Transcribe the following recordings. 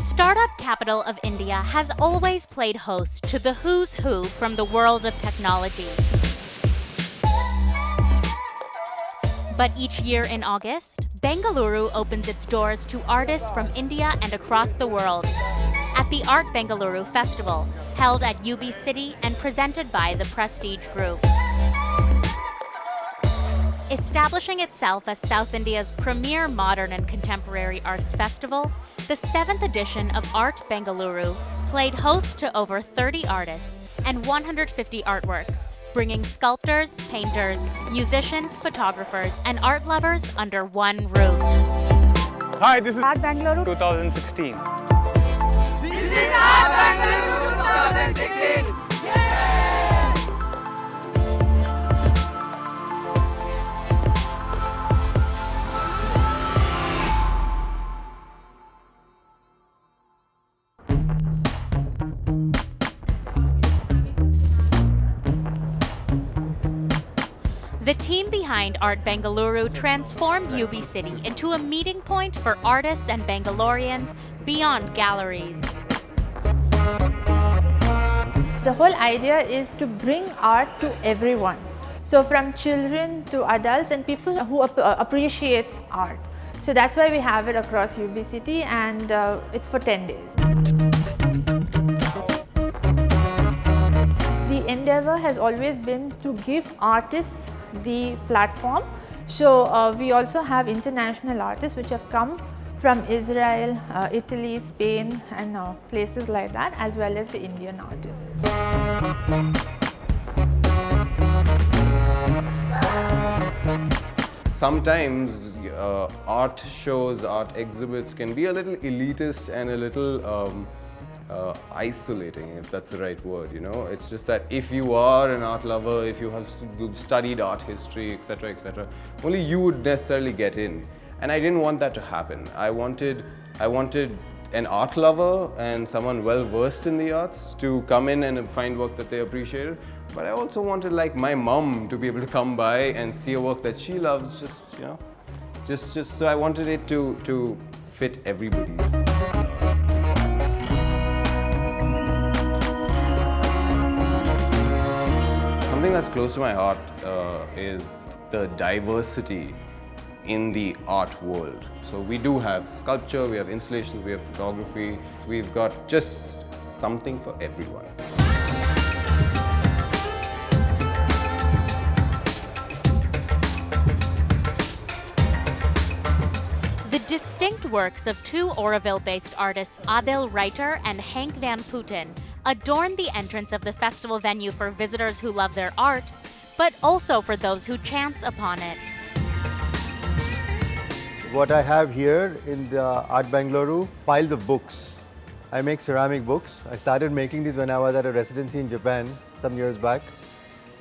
startup capital of India has always played host to the who's who from the world of technology. But each year in August, Bengaluru opens its doors to artists from India and across the world at the Art Bengaluru Festival, held at UB City and presented by the Prestige Group. Establishing itself as South India's premier modern and contemporary arts festival, the 7th edition of Art Bengaluru played host to over 30 artists and 150 artworks, bringing sculptors, painters, musicians, photographers, and art lovers under one roof. Hi, this is Art Bengaluru 2016. This is Art Bengaluru 2016. The team behind Art Bengaluru transformed UB City into a meeting point for artists and Bangaloreans beyond galleries. The whole idea is to bring art to everyone. So from children to adults and people who appreciate art. So that's why we have it across UB City, and it's for 10 days. The endeavor has always been to give artists the platform. So we also have international artists which have come from Israel, Italy, Spain, and places like that, as well as the Indian artists. Sometimes art shows, art exhibits can be a little elitist and a little isolating, if that's the right word, you know. It's just that if you are an art lover, if you have studied art history, etc., only you would necessarily get in. And I didn't want that to happen. I wanted an art lover and someone well versed in the arts to come in and find work that they appreciated. But I also wanted, like, my mom to be able to come by and see a work that she loves, just so I wanted it to fit everybody's. Something that's close to my heart is the diversity in the art world. So we do have sculpture, we have installation, we have photography, we've got just something for everyone. The distinct works of two Oroville-based artists Adil Reiter and Henk van Putten adorn the entrance of the festival venue for visitors who love their art, but also for those who chance upon it. What I have here in the Art Bengaluru, piles of books. I make ceramic books. I started making these when I was at a residency in Japan some years back,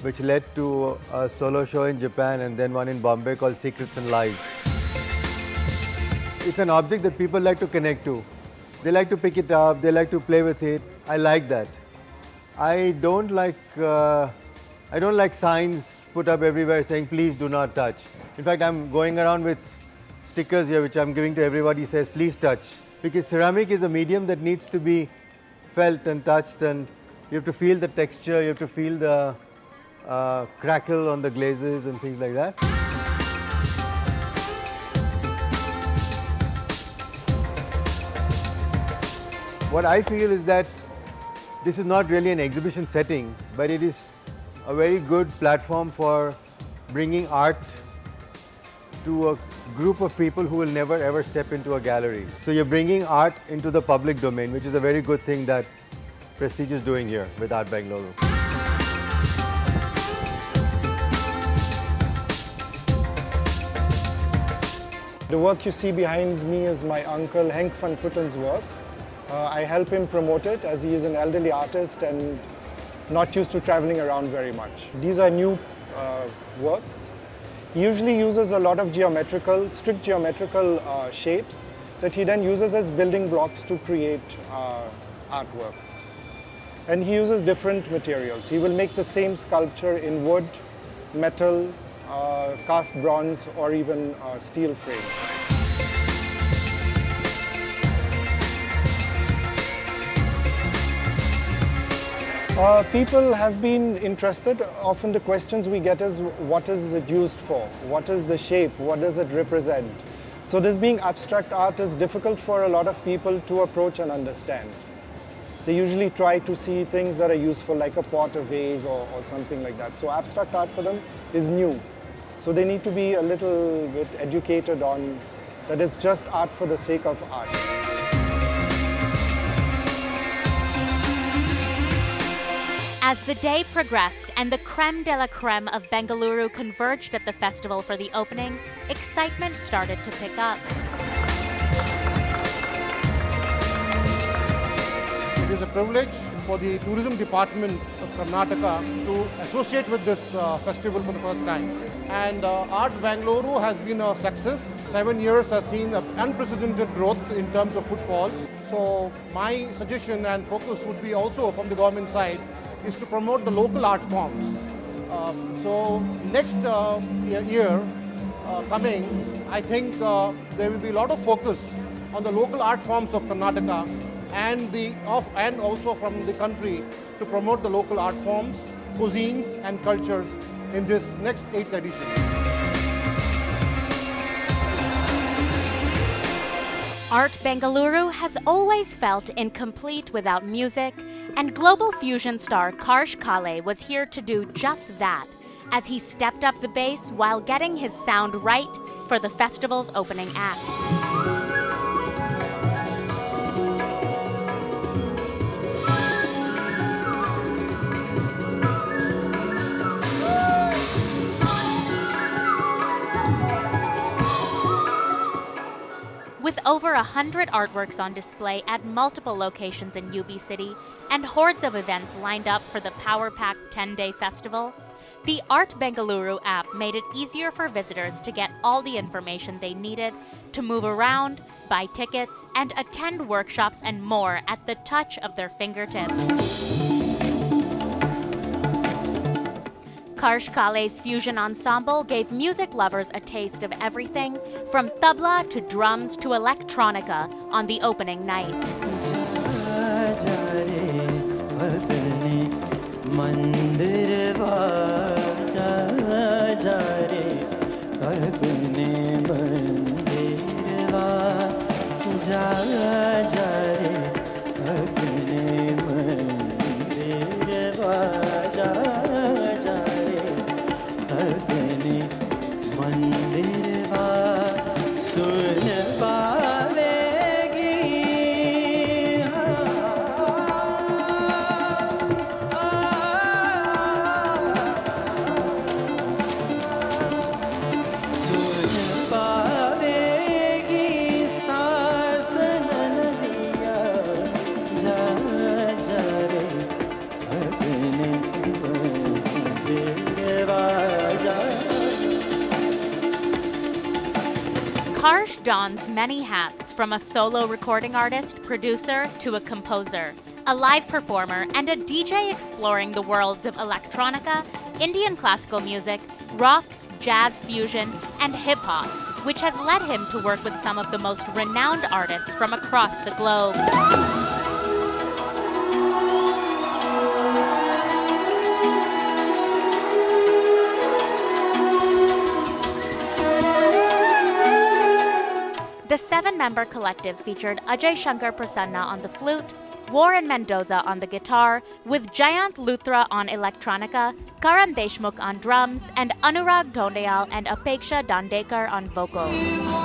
which led to a solo show in Japan and then one in Bombay called Secrets and Lies. It's an object that people like to connect to. They like to pick it up, they like to play with it. I like that. I don't like signs put up everywhere saying, please do not touch. In fact, I'm going around with stickers here which I'm giving to everybody, says, please touch. Because ceramic is a medium that needs to be felt and touched, and you have to feel the texture, you have to feel the crackle on the glazes and things like that. What I feel is that this is not really an exhibition setting, but it is a very good platform for bringing art to a group of people who will never ever step into a gallery. So you're bringing art into the public domain, which is a very good thing that Prestige is doing here with Art Bengaluru. The work you see behind me is my uncle Henk van Putten's work. I help him promote it as he is an elderly artist and not used to traveling around very much. These are new works. He usually uses a lot of strict geometrical shapes that he then uses as building blocks to create artworks. And he uses different materials. He will make the same sculpture in wood, metal, cast bronze, or even steel frames. People have been interested. Often the questions we get is, what is it used for? What is the shape? What does it represent? So this being abstract art is difficult for a lot of people to approach and understand. They usually try to see things that are useful, like a pot, a vase, or something like that. So abstract art for them is new. So they need to be a little bit educated on that it's just art for the sake of art. As the day progressed and the creme de la creme of Bengaluru converged at the festival for the opening, excitement started to pick up. It is a privilege for the tourism department of Karnataka to associate with this festival for the first time. And Art Bengaluru has been a success. 7 years has seen unprecedented growth in terms of footfalls. So my suggestion and focus would be also from the government side is to promote the local art forms. So next year coming, I think there will be a lot of focus on the local art forms of Karnataka and also from the country to promote the local art forms, cuisines and cultures in this next 8th edition. Art Bengaluru has always felt incomplete without music, and global fusion star Karsh Kale was here to do just that, as he stepped up the bass while getting his sound right for the festival's opening act. With over 100 artworks on display at multiple locations in UB City and hordes of events lined up for the power-packed 10-day festival, the Art Bengaluru app made it easier for visitors to get all the information they needed to move around, buy tickets, and attend workshops and more at the touch of their fingertips. Karsh Kale's fusion ensemble gave music lovers a taste of everything from tabla to drums to electronica on the opening night. Karsh dons many hats, from a solo recording artist, producer, to a composer, a live performer, and a DJ exploring the worlds of electronica, Indian classical music, rock, jazz fusion, and hip-hop, which has led him to work with some of the most renowned artists from across the globe. The 7-member collective featured Ajay Shankar Prasanna on the flute, Warren Mendoza on the guitar, with Jayant Luthra on electronica, Karan Deshmukh on drums, and Anurag Dhondeyal and Apeksha Dandekar on vocals.